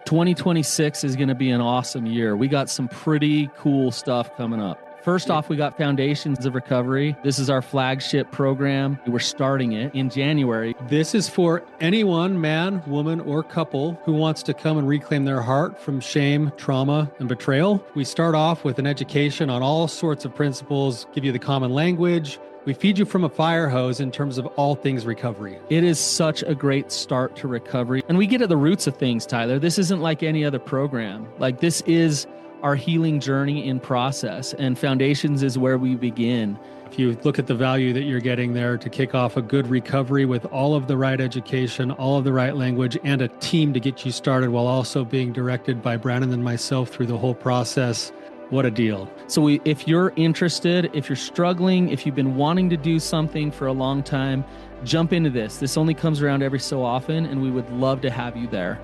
2026 is going to be an awesome year. We got some pretty cool stuff coming up. First off, we got Foundations of Recovery. This is our flagship program. We're starting it in January. This is for anyone, man, woman, or couple who wants to come and reclaim their heart from shame, trauma, and betrayal. We start off with an education on all sorts of principles, give you the common language. We feed you from a fire hose in terms of all things recovery. It is such a great start to recovery. And we get at the roots of things, Tyler. This isn't like any other program. Like, this is our healing journey in process, and Foundations is where we begin. If you look at the value that you're getting there to kick off a good recovery with all of the right education, all of the right language, and a team to get you started while also being directed by Brandon and myself through the whole process, what a deal. So if you're interested, if you're struggling, if you've been wanting to do something for a long time, jump into this. This only comes around every so often, and we would love to have you there.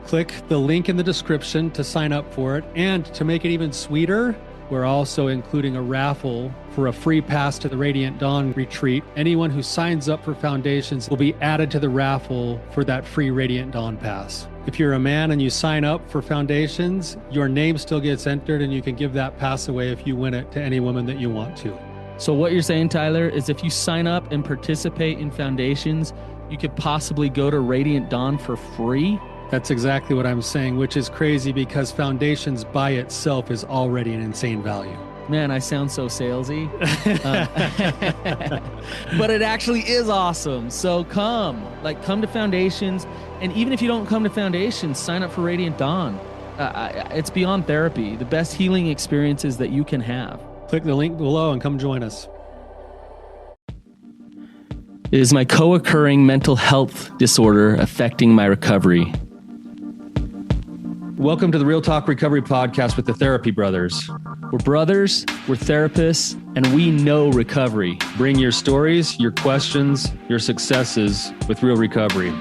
Click the link in the description to sign up for it. And to make it even sweeter, we're also including a raffle for a free pass to the Radiant Dawn retreat. Anyone who signs up for Foundations will be added to the raffle for that free Radiant Dawn pass. If you're a man and you sign up for Foundations, your name still gets entered, and you can give that pass away if you win it to any woman that you want to. So what you're saying, Tyler, is if you sign up and participate in Foundations, you could possibly go to Radiant Dawn for free? That's exactly what I'm saying, which is crazy because Foundations by itself is already an insane value. Man, I sound so salesy. But it actually is awesome. So come to Foundations. And even if you don't come to Foundations, sign up for Radiant Dawn. It's beyond therapy, the best healing experiences that you can have. Click the link below and come join us. Is my co-occurring mental health disorder affecting my recovery? Welcome to the Real Talk Recovery Podcast with the Therapy Brothers. We're brothers, we're therapists, and we know recovery. Bring your stories, your questions, your successes with real recovery.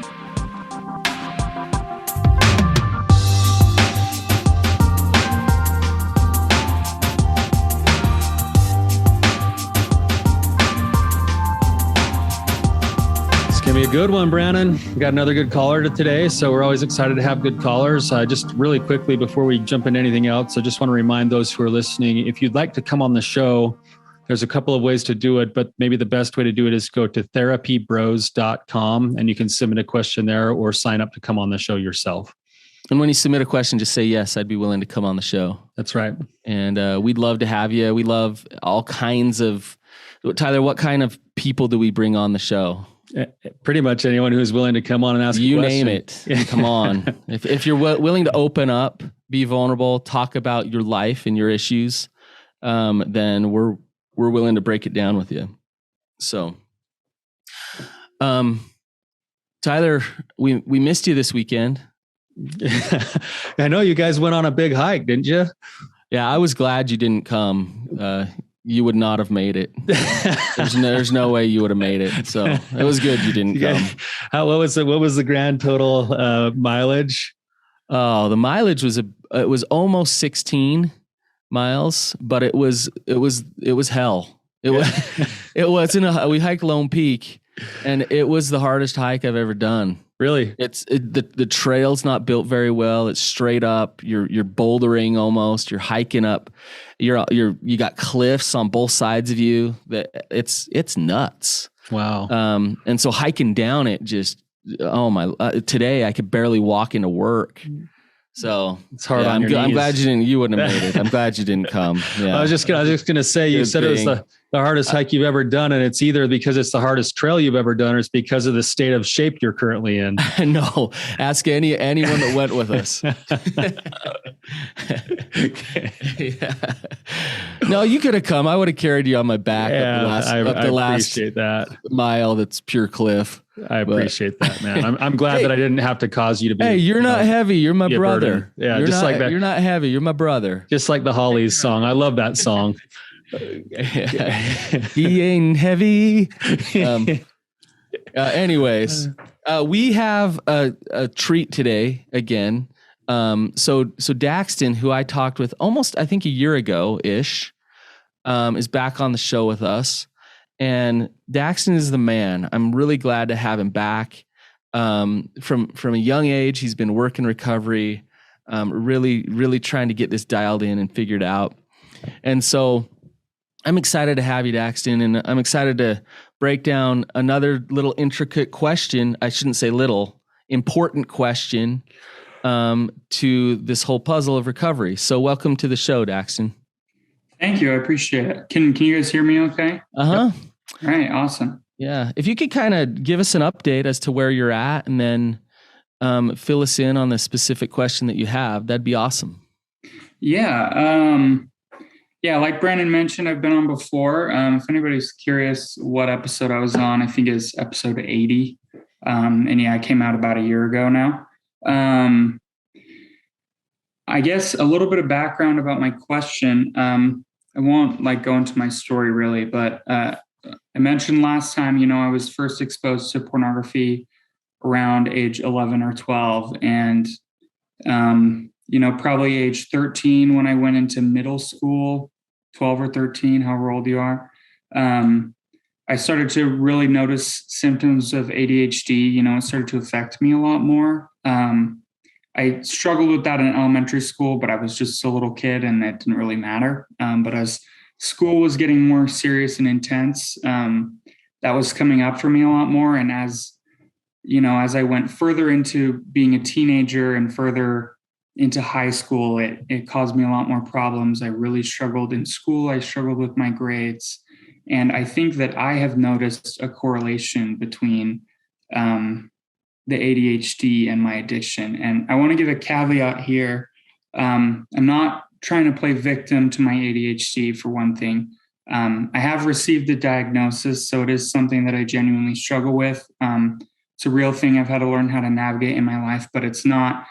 Be a good one, Brandon. We got another good caller today, so we're always excited to have good callers. Just really quickly before we jump into anything else, I just want to remind those who are listening, if you'd like to come on the show, there's a couple of ways to do it, but maybe the best way to do it is go to therapybros.com and you can submit a question there or sign up to come on the show yourself. And when you submit a question, just say, yes, I'd be willing to come on the show. That's right. And we'd love to have you. We love all kinds of, Tyler, what kind of people do we bring on the show? Pretty much anyone who's willing to come on and ask a question. You name it. Come on. If you're willing to open up, be vulnerable, talk about your life and your issues, then we're willing to break it down with you. So, Tyler, we missed you this weekend. I know you guys went on a big hike, didn't you? Yeah, I was glad you didn't come. You would not have made it. There's no way you would have made it. So it was good you didn't come. What was the grand total mileage? Oh, the mileage was it was almost 16 miles, but it was hell. We hiked Lone Peak, and it was the hardest hike I've ever done. Really? The trail's not built very well. It's straight up. You're bouldering almost. You're hiking up. You got cliffs on both sides of you. It's nuts. Wow. And so hiking down it just, today I could barely walk into work. So it's hard on your knees. I'm glad you wouldn't have made it. I'm glad you didn't come. Yeah. I was just gonna say, you said it was the hardest hike you've ever done, and it's either because it's the hardest trail you've ever done, or it's because of the state of shape you're currently in. No, ask anyone that went with us. Yeah. No, you could have come. I would have carried you on my back up the last appreciate that mile. That's pure cliff. I appreciate that, man. I'm glad that I didn't have to cause you to be. Hey, you're not heavy. You're my brother. Yeah, just like that. You're not heavy. You're my brother. Just like the Hollies song. I love that song. He ain't heavy. Anyways, we have a treat today again. So Daxton, who I talked with almost, I think, a year ago ish, is back on the show with us. And Daxton is the man. I'm really glad to have him back. From a young age, he's been working recovery. really, really trying to get this dialed in and figured out. And so I'm excited to have you, Daxton, and I'm excited to break down another little intricate question. I shouldn't say little, important question to this whole puzzle of recovery. So welcome to the show, Daxton. Thank you. I appreciate it. Can you guys hear me okay? Uh-huh. Yep. All right. Awesome. Yeah. If you could kind of give us an update as to where you're at and then fill us in on the specific question that you have, that'd be awesome. Yeah. Like Brandon mentioned, I've been on before. If anybody's curious what episode I was on, I think it's episode 80. I came out about a year ago now. I guess a little bit of background about my question. I won't go into my story really, but I mentioned last time, I was first exposed to pornography around age 11 or 12. And, probably age 13 when I went into middle school, 12 or 13, however old you are. I started to really notice symptoms of ADHD. It started to affect me a lot more. I struggled with that in elementary school, but I was just a little kid and it didn't really matter. But as school was getting more serious and intense, that was coming up for me a lot more. And as I went further into being a teenager and further into high school, it caused me a lot more problems. I really struggled in school. I struggled with my grades. And I think that I have noticed a correlation between the ADHD and my addiction. And I want to give a caveat here. I'm not trying to play victim to my ADHD, for one thing. I have received the diagnosis, so it is something that I genuinely struggle with. It's a real thing I've had to learn how to navigate in my life, but it's not,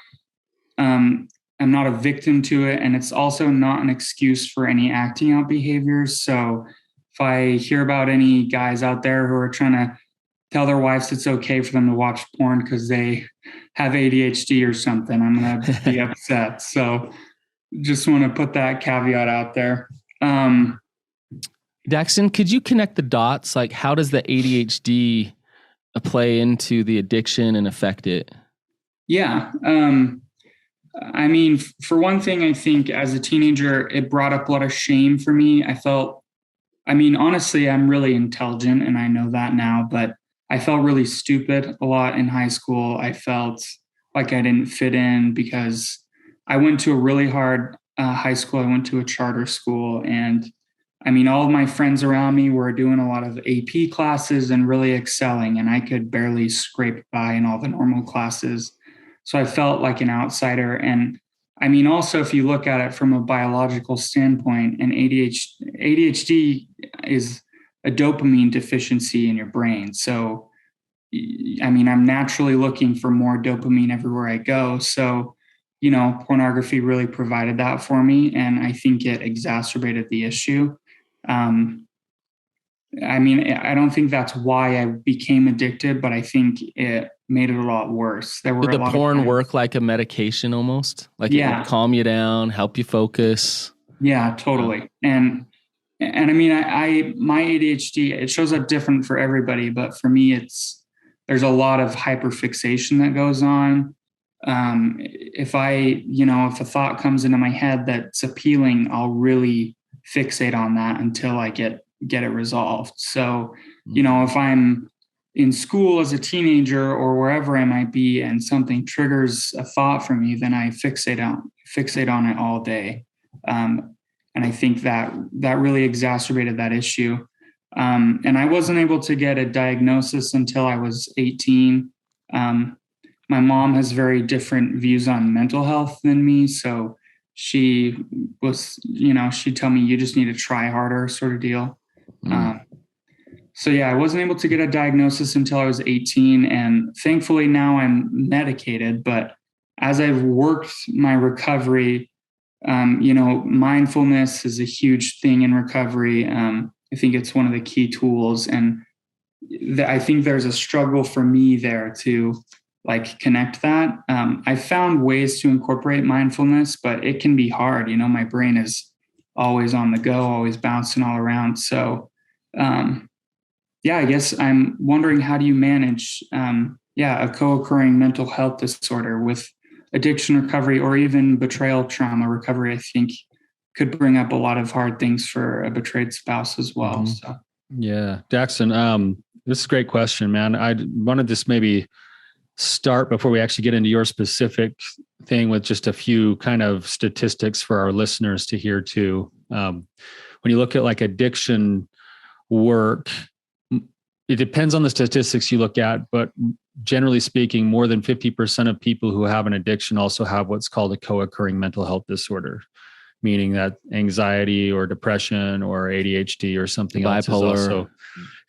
I'm not a victim to it. And it's also not an excuse for any acting out behaviors. So if I hear about any guys out there who are trying to tell their wives it's okay for them to watch porn because they have ADHD or something, I'm going to be upset. So just want to put that caveat out there. Daxton, could you connect the dots? How does the ADHD play into the addiction and affect it? Yeah. For one thing, I think as a teenager, it brought up a lot of shame for me. Honestly, I'm really intelligent and I know that now, but I felt really stupid a lot in high school. I felt like I didn't fit in because I went to a really hard high school. I went to a charter school, and all of my friends around me were doing a lot of AP classes and really excelling, and I could barely scrape by in all the normal classes. So I felt like an outsider. And also, if you look at it from a biological standpoint, an ADHD is a dopamine deficiency in your brain. So, I'm naturally looking for more dopamine everywhere I go. So, pornography really provided that for me. And I think it exacerbated the issue. I don't think that's why I became addicted, but I think it made it a lot worse. Did the porn work like a medication almost? It would calm you down, help you focus? Yeah, totally. And my ADHD, it shows up different for everybody, but for me, there's a lot of hyperfixation that goes on. If a thought comes into my head that's appealing, I'll really fixate on that until I get it resolved. So, if I'm in school as a teenager or wherever I might be and something triggers a thought for me, then I fixate on it all day. And I think that really exacerbated that issue. And I wasn't able to get a diagnosis until I was 18. My mom has very different views on mental health than me. So she was, she'd tell me, you just need to try harder, sort of deal. I wasn't able to get a diagnosis until I was 18. And thankfully now I'm medicated. But as I've worked my recovery, mindfulness is a huge thing in recovery. I think it's one of the key tools. And I think there's a struggle for me there to connect that. I found ways to incorporate mindfulness, but it can be hard. My brain is always on the go, always bouncing all around. So, I guess I'm wondering, how do you manage, a co-occurring mental health disorder with addiction recovery or even betrayal trauma recovery, I think could bring up a lot of hard things for a betrayed spouse as well. So. Yeah. Daxton, this is a great question, man. I want to just maybe start before we actually get into your specific thing with just a few kind of statistics for our listeners to hear too. When you look at like addiction work, it depends on the statistics you look at, but generally speaking, more than 50% of people who have an addiction also have what's called a co-occurring mental health disorder, meaning that anxiety or depression or ADHD or something bipolar else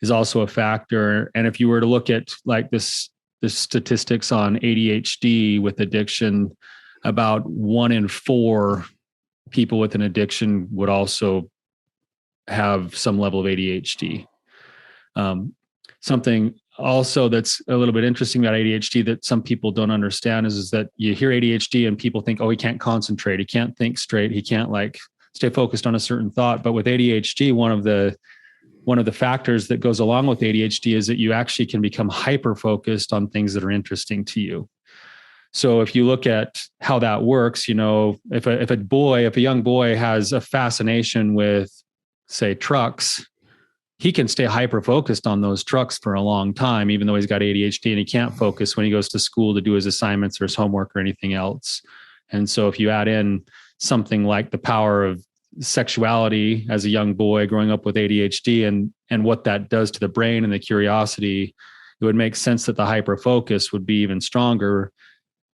is also a factor. And if you were to look at like the statistics on ADHD with addiction, about 1 in 4 people with an addiction would also have some level of ADHD. Something also that's a little bit interesting about ADHD that some people don't understand is that you hear ADHD and people think, oh, he can't concentrate. He can't think straight. He can't like stay focused on a certain thought. But with ADHD, one of the factors that goes along with ADHD is that you actually can become hyper-focused on things that are interesting to you. So if you look at how that works, you know, if a young boy has a fascination with, say, trucks, he can stay hyper-focused on those trucks for a long time, even though he's got ADHD and he can't focus when he goes to school to do his assignments or his homework or anything else. And so if you add in something like the power of sexuality as a young boy growing up with ADHD and what that does to the brain and the curiosity, it would make sense that the hyper-focus would be even stronger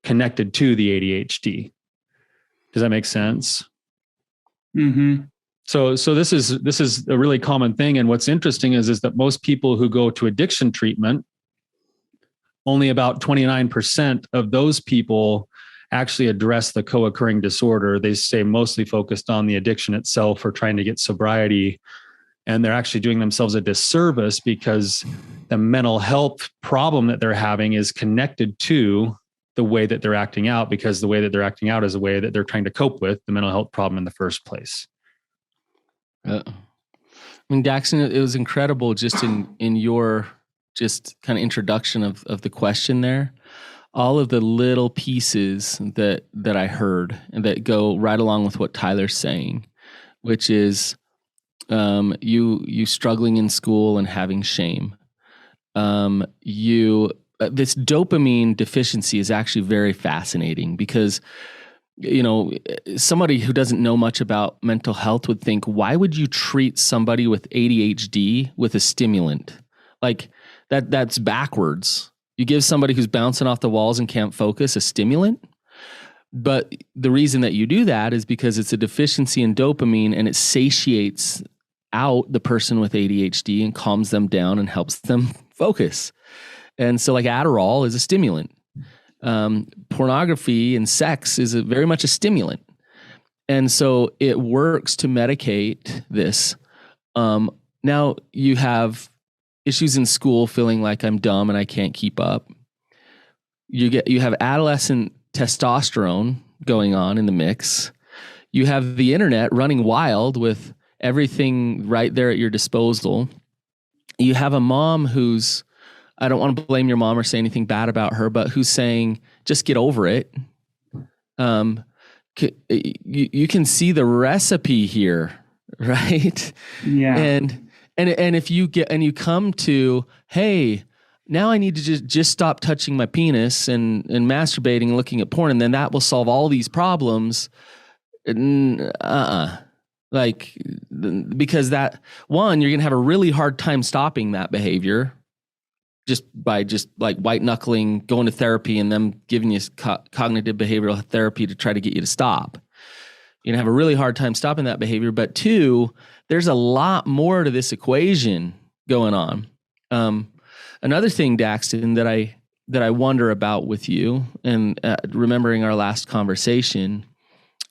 connected to the ADHD. Does that make sense? Mm-hmm. So this is a really common thing. And what's interesting is that most people who go to addiction treatment, only about 29% of those people actually address the co-occurring disorder. They stay mostly focused on the addiction itself or trying to get sobriety. And they're actually doing themselves a disservice because the mental health problem that they're having is connected to the way that they're acting out, because the way that they're acting out is a way that they're trying to cope with the mental health problem in the first place. I mean, Daxton, it was incredible just in your just kind of introduction of the question there. All of the little pieces that I heard and that go right along with what Tyler's saying, which is you struggling in school and having shame. This dopamine deficiency is actually very fascinating because, you know, somebody who doesn't know much about mental health would think, why would you treat somebody with ADHD with a stimulant? Like that's backwards. You give somebody who's bouncing off the walls and can't focus a stimulant. But the reason that you do that is because it's a deficiency in dopamine and it satiates out the person with ADHD and calms them down and helps them focus. And so like Adderall is a stimulant. Pornography and sex is very much a stimulant. And so it works to medicate this. Now you have issues in school feeling like I'm dumb and I can't keep up. You have adolescent testosterone going on in the mix. You have the internet running wild with everything right there at your disposal. You have a mom who's, I don't want to blame your mom or say anything bad about her, but who's saying, just get over it. You can see the recipe here, right? Yeah. And if you come to, hey, now I need to just stop touching my penis and masturbating and looking at porn, and then that will solve all these problems. Like, because that one, you're gonna have a really hard time stopping that behavior just by like white knuckling, going to therapy, and them giving you cognitive behavioral therapy to try to get you to stop. You're gonna have a really hard time stopping that behavior. But two, there's a lot more to this equation going on. Another thing, Daxton, that I wonder about with you, and remembering our last conversation,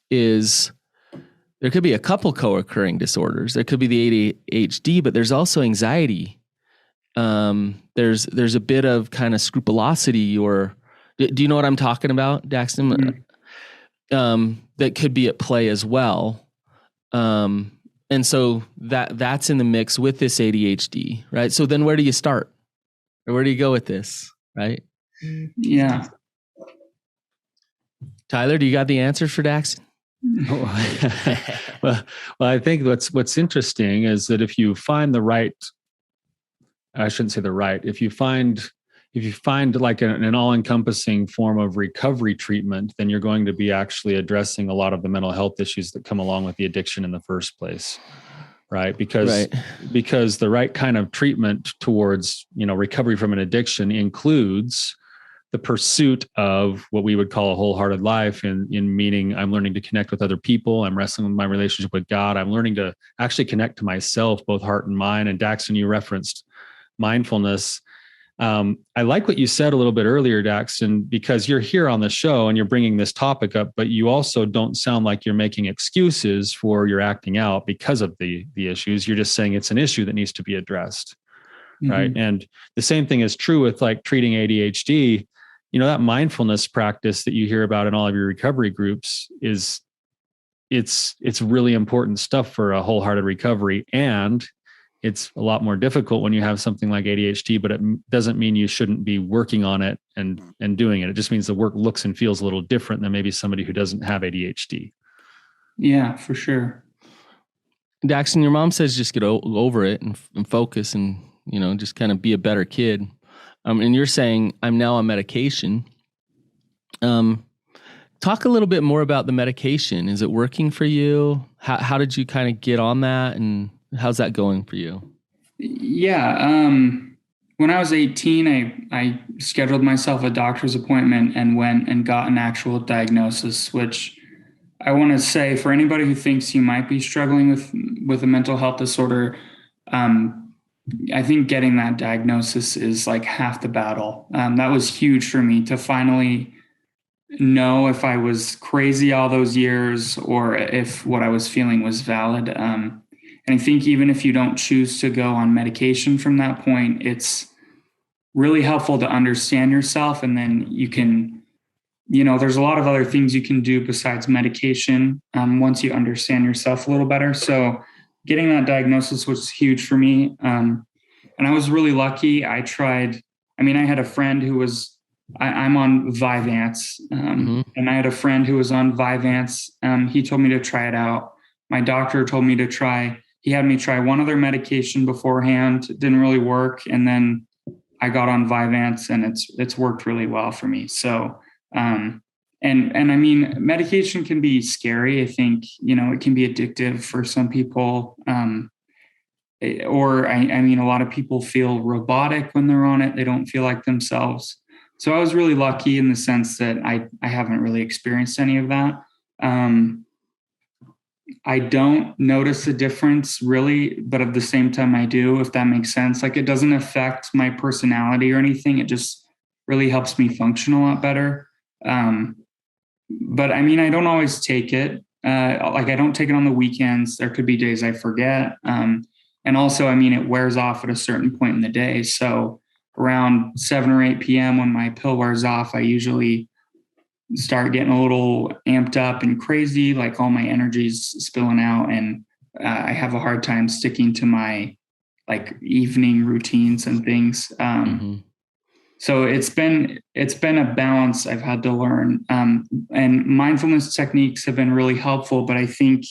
is there could be a couple co-occurring disorders. There could be the ADHD, but there's also anxiety. There's a bit of kind of scrupulosity, or do you know what I'm talking about, Daxton? Mm-hmm. That could be at play as well. And so that's in the mix with this ADHD, right? So then where do you start? Or where do you go with this, right? Yeah. Tyler, do you got the answers for Daxton? well, I think what's interesting is that if you find the right, I shouldn't say the right, if you find like an all-encompassing form of recovery treatment, then you're going to be actually addressing a lot of the mental health issues that come along with the addiction in the first place. Right. Because the right kind of treatment towards, recovery from an addiction includes the pursuit of what we would call a wholehearted life, in meaning I'm learning to connect with other people. I'm wrestling with my relationship with God. I'm learning to actually connect to myself, both heart and mind. And Daxton, you referenced mindfulness. I like what you said a little bit earlier, Daxton, because you're here on the show and you're bringing this topic up, but you also don't sound like you're making excuses for your acting out because of the issues. You're just saying it's an issue that needs to be addressed. Mm-hmm. Right. And the same thing is true with like treating ADHD. That mindfulness practice that you hear about in all of your recovery groups it's really important stuff for a wholehearted recovery. And it's a lot more difficult when you have something like ADHD, but it doesn't mean you shouldn't be working on it and doing it. It just means the work looks and feels a little different than maybe somebody who doesn't have ADHD. Yeah, for sure. Daxton, your mom says just get over it and focus and, just kind of be a better kid. And you're saying I'm now on medication. Talk a little bit more about the medication. Is it working for you? How did you kind of get on that, and how's that going for you? Yeah. When I was 18, I scheduled myself a doctor's appointment and went and got an actual diagnosis, which I want to say for anybody who thinks you might be struggling with a mental health disorder, I think getting that diagnosis is like half the battle. That was huge for me to finally know if I was crazy all those years or if what I was feeling was valid. And I think even if you don't choose to go on medication from that point, it's really helpful to understand yourself. And then you can, there's a lot of other things you can do besides medication once you understand yourself a little better. So getting that diagnosis was huge for me. And I was really lucky. I had a friend who was, I'm on Vyvanse, and I had a friend who was on Vyvanse. He told me to try it out. My doctor told me he had me try one other medication beforehand. It didn't really work. And then I got on Vyvanse and it's worked really well for me. So, medication can be scary. I think, it can be addictive for some people. A lot of people feel robotic when they're on it. They don't feel like themselves. So I was really lucky in the sense that I haven't really experienced any of that. I don't notice a difference really, but at the same time I do, if that makes sense. Like it doesn't affect my personality or anything. It just really helps me function a lot better. But I don't always take it. I don't take it on the weekends. There could be days I forget. And also, it wears off at a certain point in the day. So around 7 or 8 p.m. when my pill wears off, I usually start getting a little amped up and crazy, like all my energy's spilling out. And I have a hard time sticking to my like evening routines and things. So it's been a balance I've had to learn. And mindfulness techniques have been really helpful, but I think,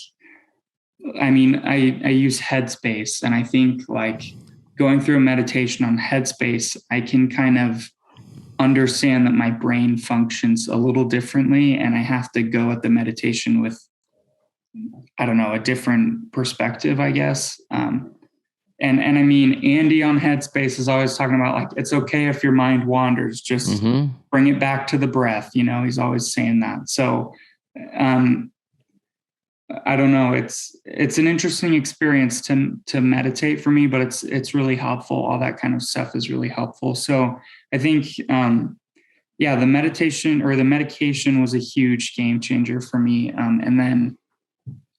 I use Headspace, and I think like going through a meditation on Headspace, I can kind of understand that my brain functions a little differently, and I have to go at the meditation with, a different perspective, I guess. Andy on Headspace is always talking about like, it's okay if your mind wanders, just bring it back to the breath. He's always saying that. So, I don't know. It's an interesting experience to meditate for me, but it's really helpful. All that kind of stuff is really helpful. So I think, the meditation or the medication was a huge game changer for me. And then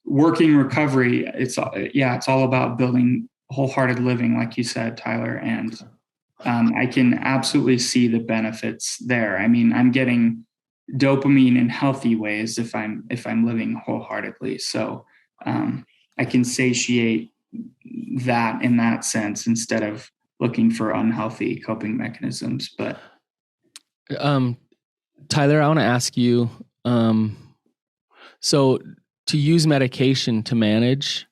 working recovery, it's all about building wholehearted living, like you said, Tyler. And I can absolutely see the benefits there. I'm getting dopamine in healthy ways if I'm living wholeheartedly. So I can satiate that in that sense instead of looking for unhealthy coping mechanisms. But Tyler, I want to ask you, So to use medication to manage,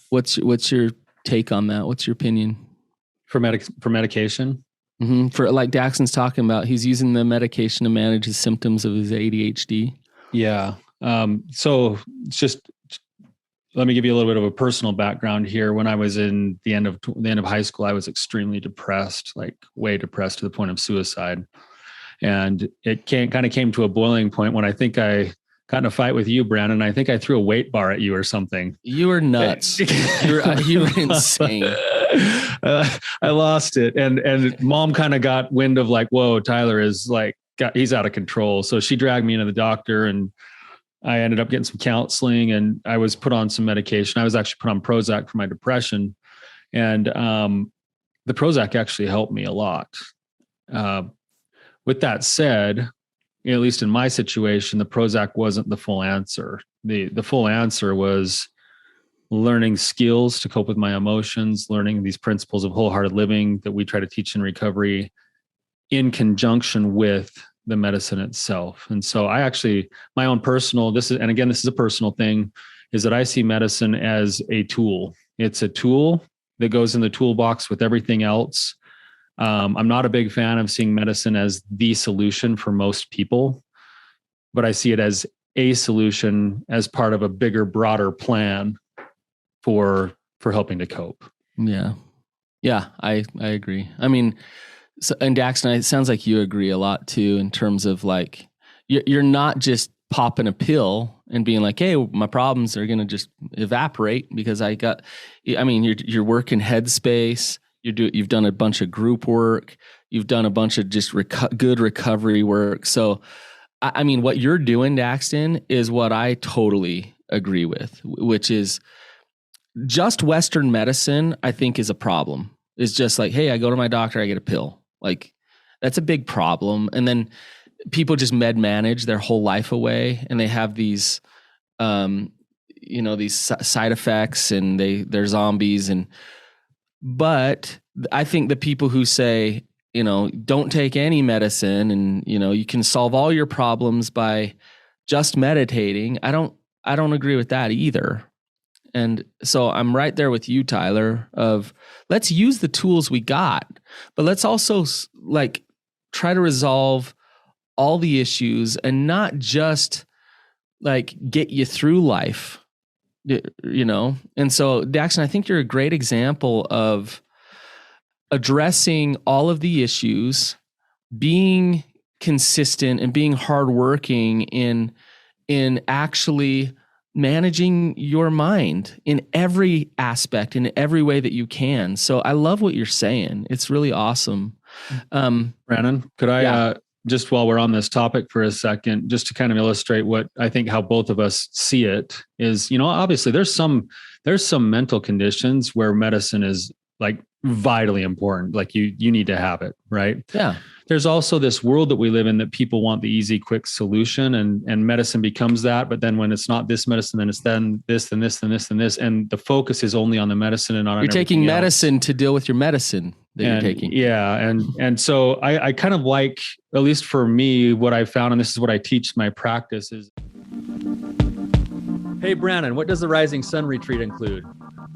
what's your take on that? What's your opinion? For medication? Mm-hmm. For like Daxton's talking about, he's using the medication to manage his symptoms of his ADHD. Yeah. So just let me give you a little bit of a personal background here. When I was in the end of high school, I was extremely depressed, like way depressed to the point of suicide. And it kind of came to a boiling point when I think I got in a fight with you, Brandon. I think I threw a weight bar at you or something. You were nuts. you were insane. I lost it. And mom kind of got wind of like, whoa, Tyler is like, he's out of control. So she dragged me into the doctor and I ended up getting some counseling and I was put on some medication. I was actually put on Prozac for my depression. And the Prozac actually helped me a lot. With that said, at least in my situation, the Prozac wasn't the full answer. The full answer was learning skills to cope with my emotions, learning these principles of wholehearted living that we try to teach in recovery in conjunction with the medicine itself. And so I actually, my own personal, this is a personal thing, is that I see medicine as a tool. It's a tool that goes in the toolbox with everything else. I'm not a big fan of seeing medicine as the solution for most people, but I see it as a solution as part of a bigger, broader plan for helping to cope. Yeah. Yeah, I agree. I mean, so, and Daxton, it sounds like you agree a lot too, in terms of like, you're not just popping a pill and being like, hey, my problems are going to just evaporate because you're working headspace. You've done a bunch of group work. You've done a bunch of just good recovery work. So, I mean, what you're doing, Daxton, is what I totally agree with, which is just Western medicine, I think, is a problem. It's just like, hey, I go to my doctor, I get a pill. Like, that's a big problem. And then people just manage their whole life away, and they have these, these side effects, and they're zombies. But I think the people who say, don't take any medicine, and you can solve all your problems by just meditating, I don't agree with that either. And so I'm right there with you, Tyler, of let's use the tools we got, but let's also like try to resolve all the issues and not just like get you through life, And so Daxton, I think you're a great example of addressing all of the issues, being consistent and being hardworking in actually managing your mind in every aspect, in every way that you can. So I love what you're saying. It's really awesome. Brandon, could I, just while we're on this topic for a second, just to kind of illustrate what I think how both of us see it is, obviously there's some mental conditions where medicine is like vitally important. Like you need to have it, right? Yeah. There's also this world that we live in that people want the easy, quick solution, and medicine becomes that. But then when it's not this medicine, then it's then this, and this, and this, and this, and the focus is only on the medicine and not on you're taking medicine else. To deal with your medicin that you're taking. Yeah, and so I kind of like, at least for me, what I found, and this is what I teach my practice is. Hey, Brandon, what does the Rising Sun Retreat include?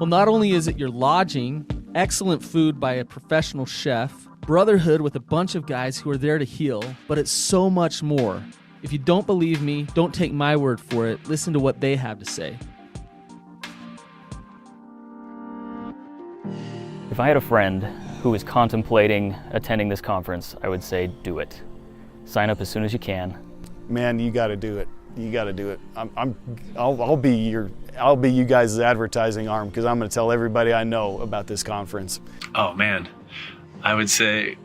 Well, not only is it your lodging, excellent food by a professional chef, brotherhood with a bunch of guys who are there to heal, but it's so much more. If you don't believe me, don't take my word for it. Listen to what they have to say. If I had a friend who was contemplating attending this conference, I would say do it. Sign up as soon as you can. Man, you got to do it. You got to do it. I'll be you guys' advertising arm, because I'm going to tell everybody I know about this conference. Oh man, I would say,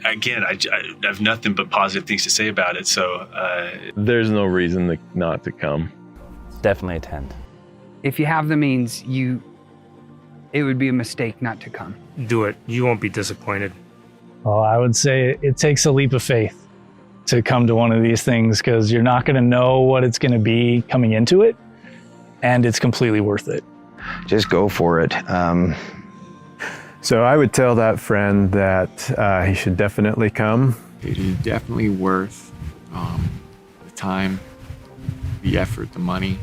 again, I have nothing but positive things to say about it. So there's no reason not to come. Definitely attend. If you have the means, it would be a mistake not to come. Do it. You won't be disappointed. Well, I would say it takes a leap of faith to come to one of these things, because you're not going to know what it's going to be coming into it, and it's completely worth it. Just go for it. So I would tell that friend that he should definitely come. It is definitely worth the time the effort, the money.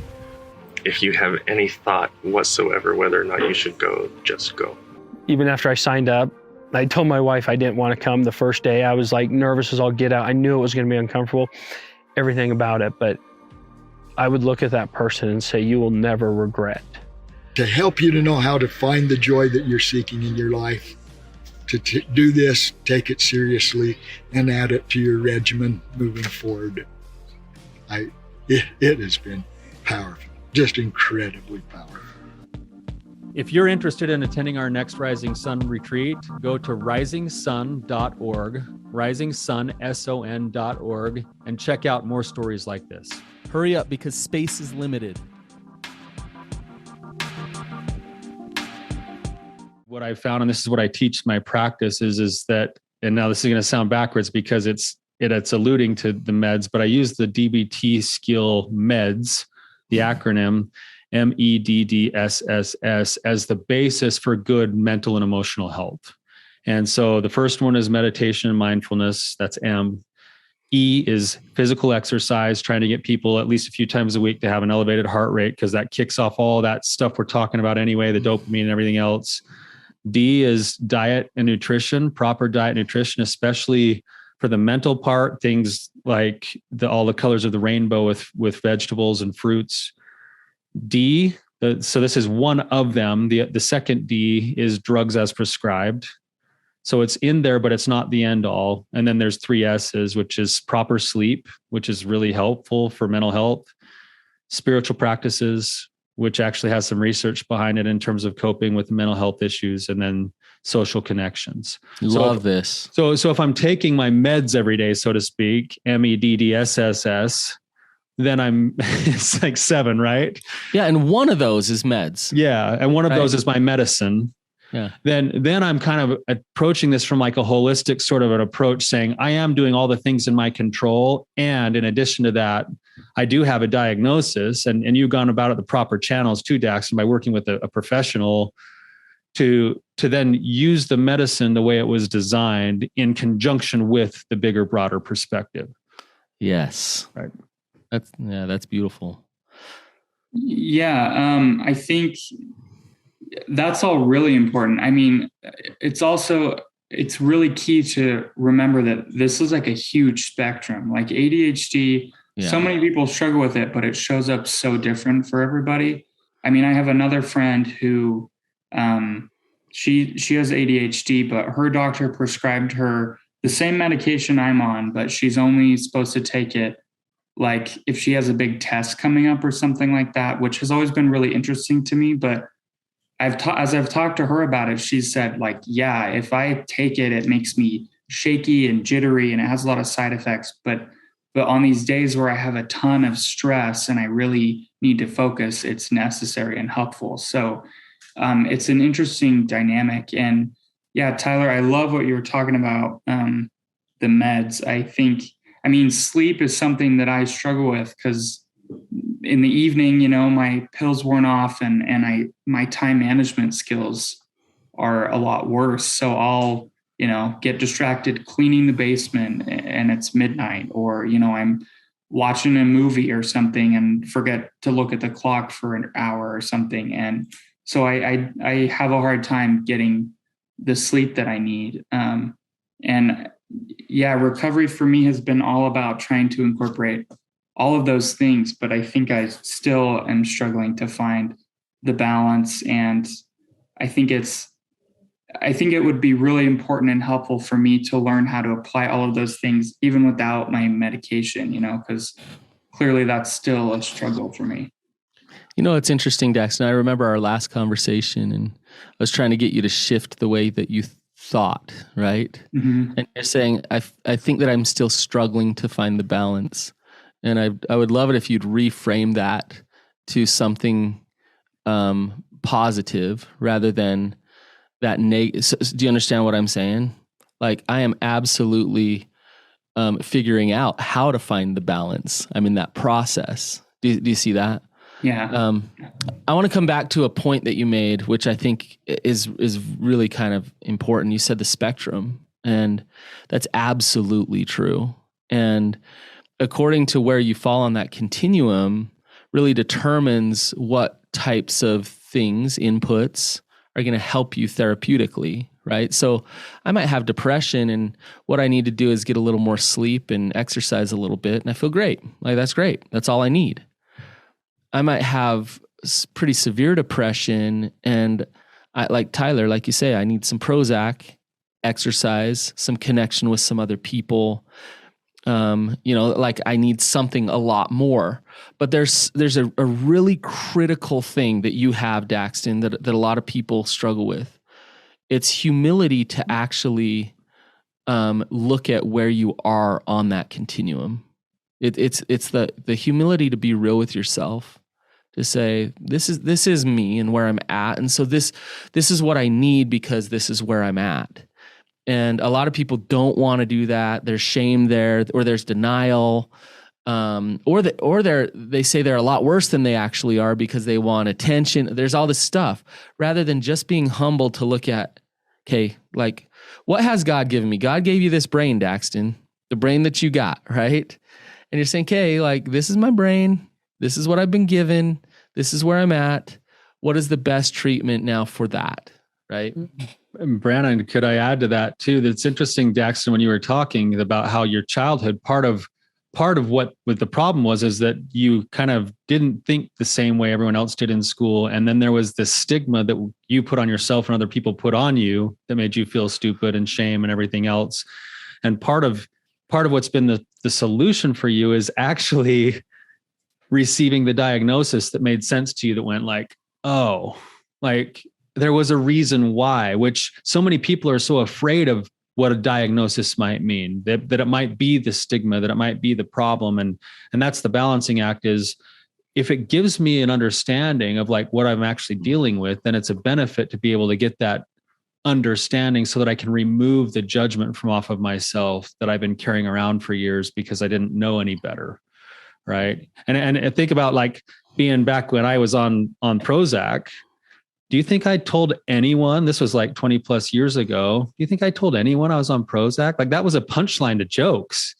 If you have any thought whatsoever whether or not you should go, just go. Even after I signed up, I told my wife I didn't want to come the first day. I was like nervous as all get out. I knew it was going to be uncomfortable, everything about it, but I would look at that person and say, you will never regret. To help you to know how to find the joy that you're seeking in your life, to do this, take it seriously, and add it to your regimen moving forward. It has been powerful, just incredibly powerful. If you're interested in attending our next Rising Sun retreat, go to risingsun.org, risingsun.org, and check out more stories like this. Hurry up because space is limited. What I found, and this is what I teach my practice, is that, and now this is going to sound backwards because it's alluding to the meds, but I use the DBT skill meds, the acronym MEDDSSS, as the basis for good mental and emotional health. And so the first one is meditation and mindfulness. That's M. E is physical exercise, trying to get people at least a few times a week to have an elevated heart rate, because that kicks off all that stuff we're talking about anyway, the dopamine and everything else. D is diet and nutrition, proper diet and nutrition, especially for the mental part, things like all the colors of the rainbow with vegetables and fruits. D, so this is one of them. The second D is drugs as prescribed. So it's in there, but it's not the end all. And then there's 3 S's, which is proper sleep, which is really helpful for mental health, spiritual practices, which actually has some research behind it in terms of coping with mental health issues, and then social connections. Love this. So if I'm taking my meds every day, so to speak, MEDDSSS, then it's like 7, right? Yeah. And one of those is meds. Yeah. And one of those is my medicine. Yeah. Then I'm kind of approaching this from like a holistic sort of an approach, saying I am doing all the things in my control. And in addition to that, I do have a diagnosis, and you've gone about it the proper channels too, Daxton, by working with a professional to then use the medicine the way it was designed in conjunction with the bigger, broader perspective. Yes. Right. That's beautiful. Yeah. I think that's all really important. I mean, it's really key to remember that this is like a huge spectrum, like ADHD. Yeah. So many people struggle with it, but it shows up so different for everybody. I mean, I have another friend who, she has ADHD, but her doctor prescribed her the same medication I'm on, but she's only supposed to take it like if she has a big test coming up or something like that, which has always been really interesting to me. But as I've talked to her about it, she said like, yeah, if I take it, it makes me shaky and jittery and it has a lot of side effects. But on these days where I have a ton of stress and I really need to focus, it's necessary and helpful. So it's an interesting dynamic. And yeah, Tyler, I love what you were talking about, the meds. I mean, sleep is something that I struggle with because in the evening, my pills weren't off and my time management skills are a lot worse. So I'll, get distracted cleaning the basement and it's midnight, or, I'm watching a movie or something and forget to look at the clock for an hour or something. And so I have a hard time getting the sleep that I need. And yeah, recovery for me has been all about trying to incorporate all of those things, but I think I still am struggling to find the balance. And I think it would be really important and helpful for me to learn how to apply all of those things, even without my medication, because clearly that's still a struggle for me. It's interesting, Daxton. I remember our last conversation and I was trying to get you to shift the way that you thought, right? Mm-hmm. And you're saying, I think that I'm still struggling to find the balance. And I would love it if you'd reframe that to something positive rather than that negative. So, do you understand what I'm saying? Like, I am absolutely figuring out how to find the balance. I'm in that process. Do you see that? Yeah. I want to come back to a point that you made, which I think is really kind of important. You said the spectrum, and that's absolutely true. And according to where you fall on that continuum really determines what types of things, inputs, are going to help you therapeutically, right? So I might have depression, and what I need to do is get a little more sleep and exercise a little bit, and I feel great. Like, that's great. That's all I need. I might have pretty severe depression, and I, like Tyler, like you say, I need some Prozac, exercise, some connection with some other people. Like I need something a lot more. But there's a really critical thing that you have, Daxton, that a lot of people struggle with. It's humility to actually look at where you are on that continuum. It's the humility to be real with yourself, to say, this is me and where I'm at, and so this is what I need because this is where I'm at. And a lot of people don't want to do that. There's shame there, or there's denial, or they say they're a lot worse than they actually are because they want attention. There's all this stuff, rather than just being humble to look at, okay, like, what has God given me? God gave you this brain, Daxton, the brain that you got, right? And you're saying, okay, like, this is my brain. This is what I've been given. This is where I'm at. What is the best treatment now for that, right? Brandon, could I add to that too? That's interesting, Daxton, when you were talking about how your childhood, part of what the problem was is that you kind of didn't think the same way everyone else did in school. And then there was this stigma that you put on yourself and other people put on you that made you feel stupid and shame and everything else. And part of what's been the solution for you is actually receiving the diagnosis that made sense to you, that went like, oh, like, there was a reason why, which so many people are so afraid of what a diagnosis might mean, that it might be the stigma, that it might be the problem. And that's the balancing act, is if it gives me an understanding of like what I'm actually dealing with, then it's a benefit to be able to get that understanding so that I can remove the judgment from off of myself that I've been carrying around for years because I didn't know any better. Right. And think about like being back when I was on Prozac. Do you think I told anyone, this was like 20 plus years ago, do you think I told anyone I was on Prozac? Like, that was a punchline to jokes,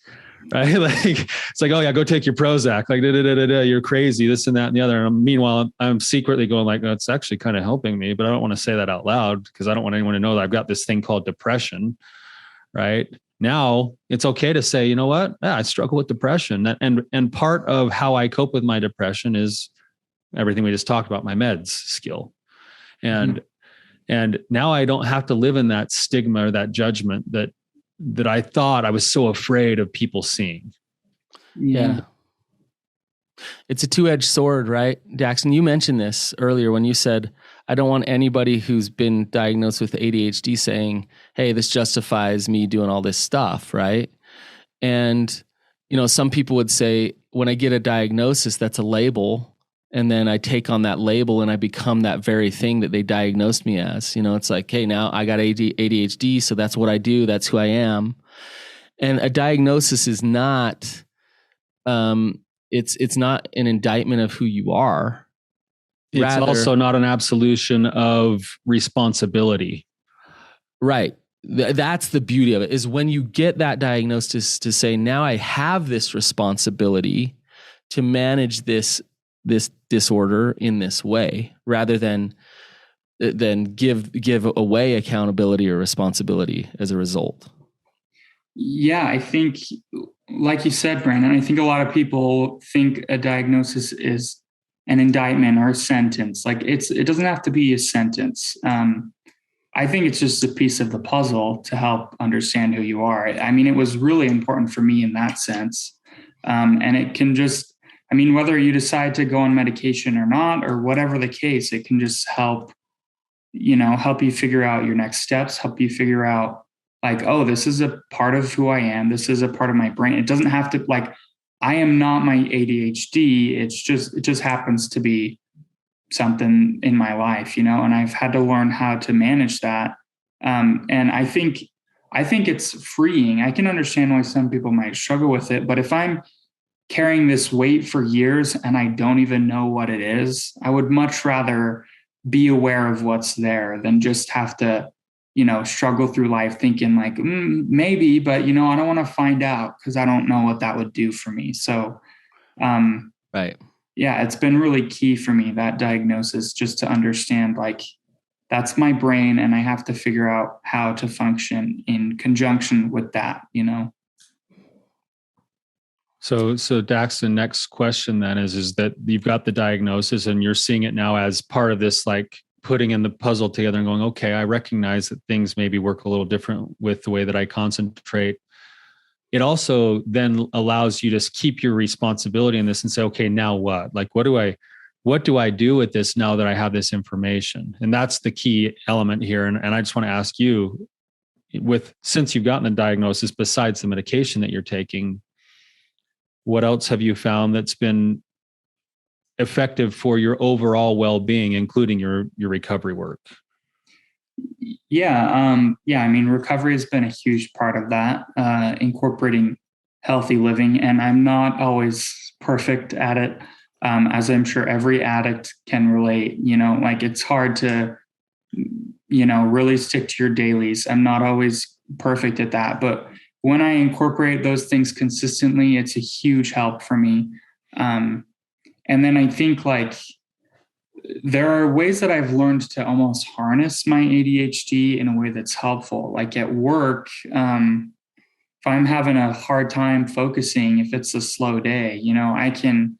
right? Like, it's like, oh yeah, go take your Prozac. Like, you're crazy, this and that and the other. And meanwhile, I'm secretly going like, oh, it's actually kind of helping me, but I don't want to say that out loud because I don't want anyone to know that I've got this thing called depression, right? Now it's okay to say, you know what? Yeah, I struggle with depression. And part of how I cope with my depression is everything we just talked about, my meds skill. And now I don't have to live in that stigma or that judgment that I thought I was so afraid of people seeing. Yeah. It's a two-edged sword, right? Daxton, you mentioned this earlier when you said, I don't want anybody who's been diagnosed with ADHD saying, hey, this justifies me doing all this stuff, right? And, some people would say, when I get a diagnosis, that's a label. And then I take on that label and I become that very thing that they diagnosed me as. It's like, hey, now I got ADHD, so that's what I do. That's who I am. And a diagnosis is not, it's not an indictment of who you are. It's also not an absolution of responsibility. Right. That's the beauty of it, is when you get that diagnosis to say, now I have this responsibility to manage this disorder in this way, rather than give away accountability or responsibility as a result. Yeah, I think, like you said, Brandon, I think a lot of people think a diagnosis is an indictment or a sentence. Like, it doesn't have to be a sentence. I think it's just a piece of the puzzle to help understand who you are. I mean, it was really important for me in that sense. And it can just, whether you decide to go on medication or not, or whatever the case, it can just help you figure out your next steps, help you figure out like, oh, this is a part of who I am. This is a part of my brain. It doesn't have to, like, I am not my ADHD. It just happens to be something in my life, and I've had to learn how to manage that. And I think it's freeing. I can understand why some people might struggle with it, but if I'm carrying this weight for years and I don't even know what it is, I would much rather be aware of what's there than just have to struggle through life thinking like, maybe, but, I don't want to find out because I don't know what that would do for me. So, right. Yeah, it's been really key for me, that diagnosis, just to understand like that's my brain and I have to figure out how to function in conjunction with that, So Daxton, next question then is that you've got the diagnosis and you're seeing it now as part of this, like putting in the puzzle together and going, okay, I recognize that things maybe work a little different with the way that I concentrate. It also then allows you to keep your responsibility in this and say, okay, now what? Like, what do I do with this now that I have this information? And that's the key element here. And I just want to ask you, since you've gotten the diagnosis, besides the medication that you're taking, what else have you found that's been effective for your overall well-being, including your recovery work? Yeah. I mean, recovery has been a huge part of that, incorporating healthy living. And I'm not always perfect at it. As I'm sure every addict can relate, like it's hard to, really stick to your dailies. I'm not always perfect at that, but when I incorporate those things consistently, it's a huge help for me. And then I think like there are ways that I've learned to almost harness my ADHD in a way that's helpful. Like at work, if I'm having a hard time focusing, if it's a slow day, I can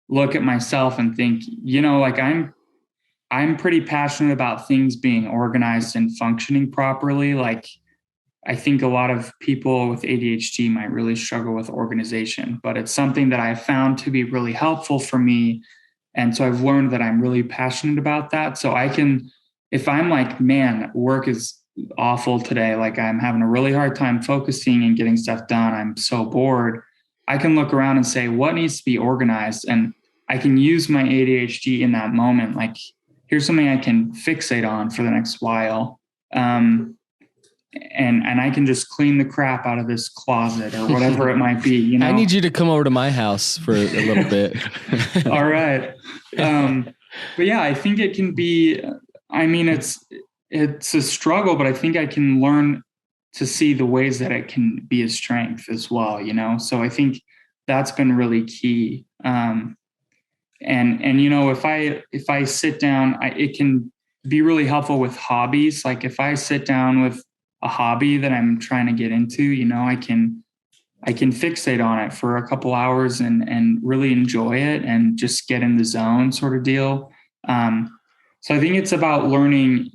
look at myself and think, like I'm pretty passionate about things being organized and functioning properly. Like I think a lot of people with ADHD might really struggle with organization, but it's something that I found to be really helpful for me. And so I've learned that I'm really passionate about that. So I can, if I'm like, man, work is awful today, like I'm having a really hard time focusing and getting stuff done, I'm so bored, I can look around and say, what needs to be organized? And I can use my ADHD in that moment. Like, here's something I can fixate on for the next while. And I can just clean the crap out of this closet or whatever it might be. I need you to come over to my house for a little bit. All right. But yeah, I think it can be, I mean, it's a struggle, but I think I can learn to see the ways that it can be a strength as well, So I think that's been really key. And if I sit down, it can be really helpful with hobbies. Like if I sit down with a hobby that I'm trying to get into, I can fixate on it for a couple hours and really enjoy it and just get in the zone sort of deal. So I think it's about learning,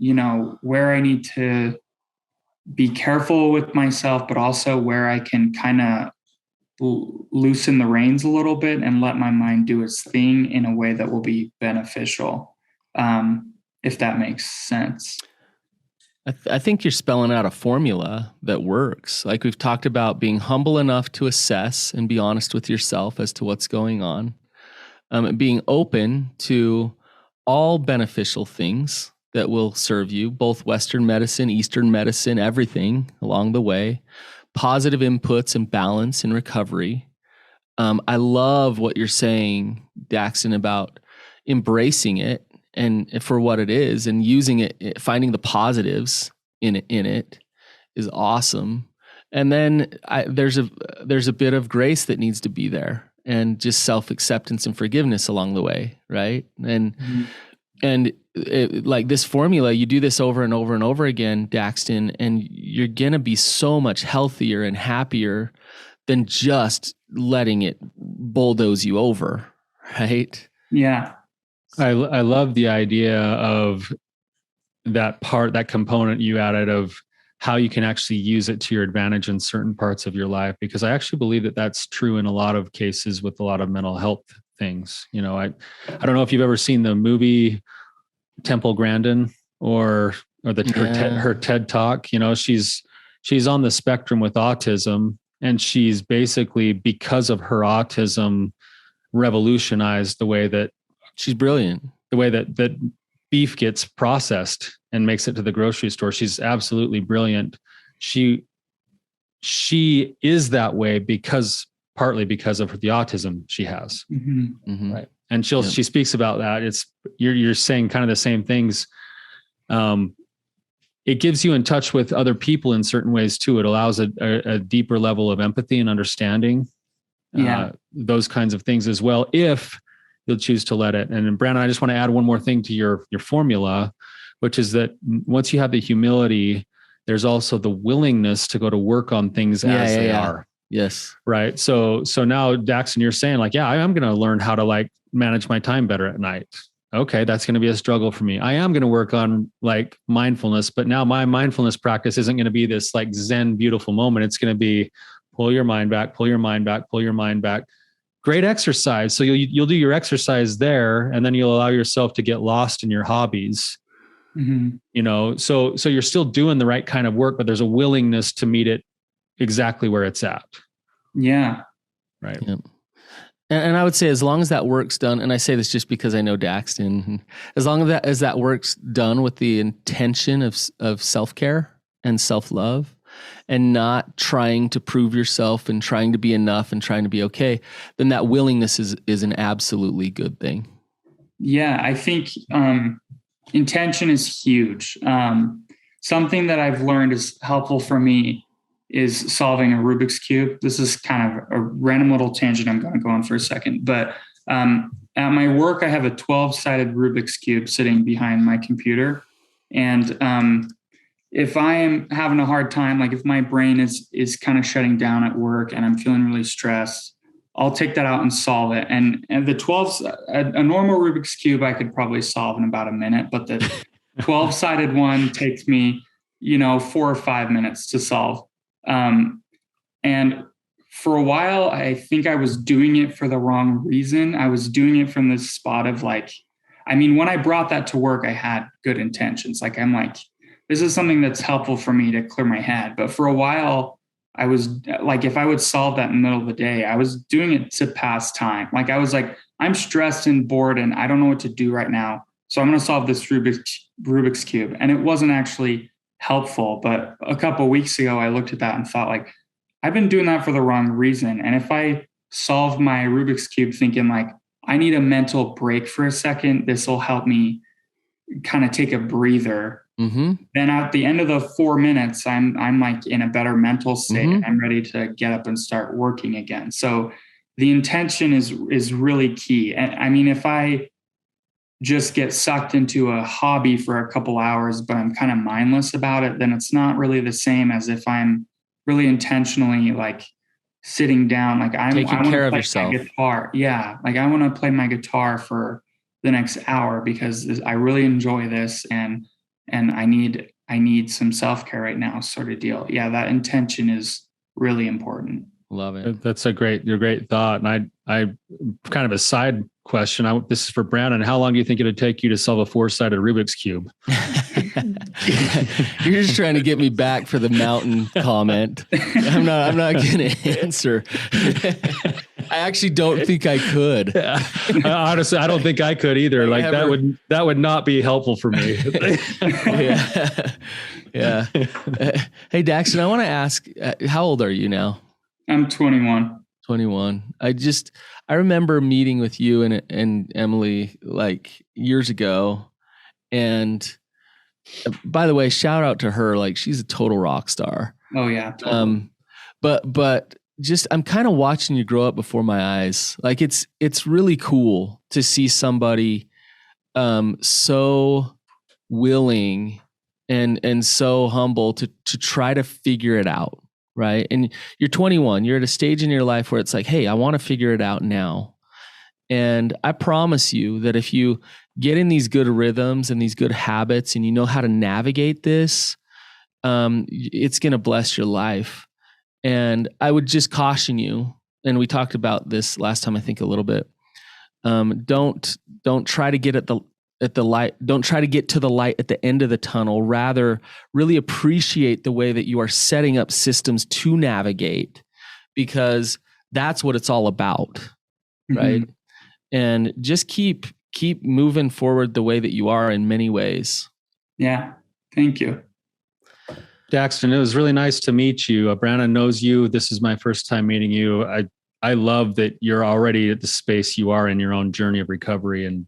where I need to be careful with myself, but also where I can kind of loosen the reins a little bit and let my mind do its thing in a way that will be beneficial. If that makes sense. I think you're spelling out a formula that works. Like we've talked about being humble enough to assess and be honest with yourself as to what's going on. Being open to all beneficial things that will serve you, both Western medicine, Eastern medicine, everything along the way. Positive inputs and balance and recovery. I love what you're saying, Daxton, about embracing it and for what it is and using it, finding the positives in it is awesome. And then there's a bit of grace that needs to be there and just self-acceptance and forgiveness along the way, right? And like this formula, you do this over and over and over again, Daxton, and you're going to be so much healthier and happier than just letting it bulldoze you over, right? Yeah. I love the idea of that component you added of how you can actually use it to your advantage in certain parts of your life, because I actually believe that that's true in a lot of cases with a lot of mental health things. I don't know if you've ever seen the movie Temple Grandin or her TED Talk. She's on the spectrum with autism, and she's basically, because of her autism, revolutionized the way that she's brilliant, the way that beef gets processed and makes it to the grocery store. She's absolutely brilliant. She is that way partly because of the autism she has. Mm-hmm. Mm-hmm. Right. And she speaks about that. You're saying kind of the same things. it gives you in touch with other people in certain ways too. It allows a deeper level of empathy and understanding. Those kinds of things as well, if you'll choose to let it. And Brandon, I just want to add one more thing to your formula, which is that once you have the humility, there's also the willingness to go to work on things as they are. Yes. Right. So now, Daxton, you're saying like, yeah, I'm going to learn how to like manage my time better at night. Okay, that's going to be a struggle for me. I am going to work on like mindfulness, but now my mindfulness practice isn't going to be this like Zen, beautiful moment. It's going to be pull your mind back, pull your mind back, pull your mind back. Great exercise. So you'll do your exercise there, and then you'll allow yourself to get lost in your hobbies. Mm-hmm. You know, so you're still doing the right kind of work, but there's a willingness to meet it exactly where it's at. Yeah. Right. Yep. And I would say, as long as that work's done, and I say this just because I know Daxton, as long as that work's done with the intention of self-care and self-love, and not trying to prove yourself and trying to be enough and trying to be okay, then that willingness is an absolutely good thing. Yeah, I think intention is huge. Something that I've learned is helpful for me is solving a Rubik's Cube. This is kind of a random little tangent I'm going to go on for a second. But at my work, I have a 12-sided Rubik's Cube sitting behind my computer. And if I am having a hard time, like if my brain is kind of shutting down at work and I'm feeling really stressed, I'll take that out and solve it. And the 12, a normal Rubik's Cube, I could probably solve in about a minute, but the 12-sided one takes me, 4 or 5 minutes to solve. And for a while, I think I was doing it for the wrong reason. I was doing it from this spot of like, when I brought that to work, I had good intentions. Like, I'm like, this is something that's helpful for me to clear my head. But for a while, I was like, if I would solve that in the middle of the day, I was doing it to pass time. Like, I was like, I'm stressed and bored and I don't know what to do right now. So I'm going to solve this Rubik's Cube. And it wasn't actually helpful. But a couple of weeks ago, I looked at that and thought like, I've been doing that for the wrong reason. And if I solve my Rubik's Cube thinking like, I need a mental break for a second, this will help me kind of take a breather. Mm-hmm. Then at the end of the 4 minutes, I'm like in a better mental state. Mm-hmm. I'm ready to get up and start working again. So the intention is really key. And if I just get sucked into a hobby for a couple hours, but I'm kind of mindless about it, then it's not really the same as if I'm really intentionally like sitting down, like I want to play my guitar. Yeah. Like I want to play my guitar for the next hour because I really enjoy this and I need some self-care right now, sort of deal. Yeah. That intention is really important. Love it. That's your great thought. And I kind of a side question. This is for Brandon. How long do you think it would take you to solve a 4-sided Rubik's Cube? You're just trying to get me back for the mountain comment. I'm not going to answer. I actually don't think I could. Honestly, I don't think I could either. Like that would not be helpful for me. Yeah. Hey, Daxton, I want to ask, how old are you now? I'm 21. 21. I remember meeting with you and Emily like years ago. And by the way, shout out to her. Like she's a total rock star. Oh yeah. Totally. But just, I'm kind of watching you grow up before my eyes. Like it's really cool to see somebody, so willing and so humble to try to figure it out. Right. And you're 21, you're at a stage in your life where it's like, hey, I want to figure it out now. And I promise you that if you get in these good rhythms and these good habits and you know how to navigate this, it's going to bless your life. And I would just caution you, and we talked about this last time, I think a little bit. Don't try to get at the light. Don't try to get to the light at the end of the tunnel. Rather, really appreciate the way that you are setting up systems to navigate, because that's what it's all about, right? Mm-hmm. And just keep moving forward the way that you are in many ways. Yeah, thank you. Daxton, it was really nice to meet you. Brandon knows you. This is my first time meeting you. I love that you're already at the space you are in your own journey of recovery, and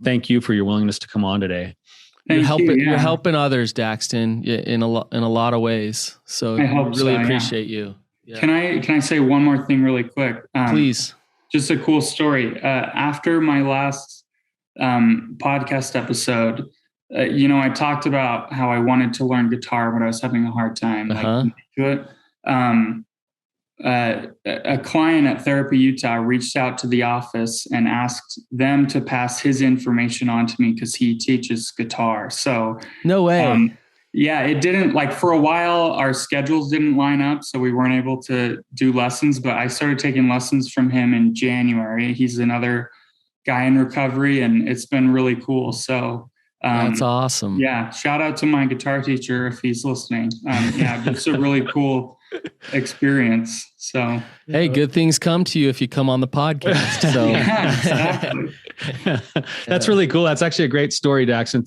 thank you for your willingness to come on today. You're helping others, Daxton, in a lot of ways. So I hope really so, appreciate you. Yeah. Can I say one more thing really quick? Please. Just a cool story. After my last podcast episode, I talked about how I wanted to learn guitar, but I was having a hard time to it. A client at Therapy Utah reached out to the office and asked them to pass his information on to me because he teaches guitar. So no way. It didn't, like, for a while our schedules didn't line up, so we weren't able to do lessons, but I started taking lessons from him in January. He's another guy in recovery, and it's been really cool. So that's awesome. Yeah. Shout out to my guitar teacher if he's listening. It's a really cool experience. So, hey, good things come to you if you come on the podcast. So exactly. That's really cool. That's actually a great story, Daxton.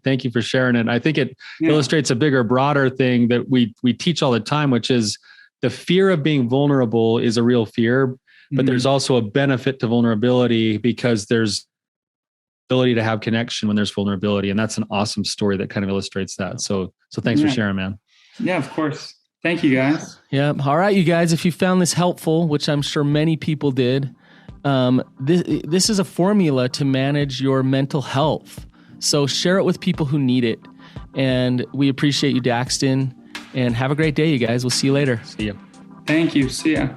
Thank you for sharing it. I think it illustrates a bigger, broader thing that we teach all the time, which is the fear of being vulnerable is a real fear, but there's also a benefit to vulnerability because there's ability to have connection when there's vulnerability. And that's an awesome story that kind of illustrates that. So thanks for sharing, man. Yeah, of course. Thank you, guys. Yeah. All right, you guys, if you found this helpful, which I'm sure many people did, this is a formula to manage your mental health. So share it with people who need it. And we appreciate you, Daxton. And have a great day, you guys. We'll see you later. See you. Thank you. See ya.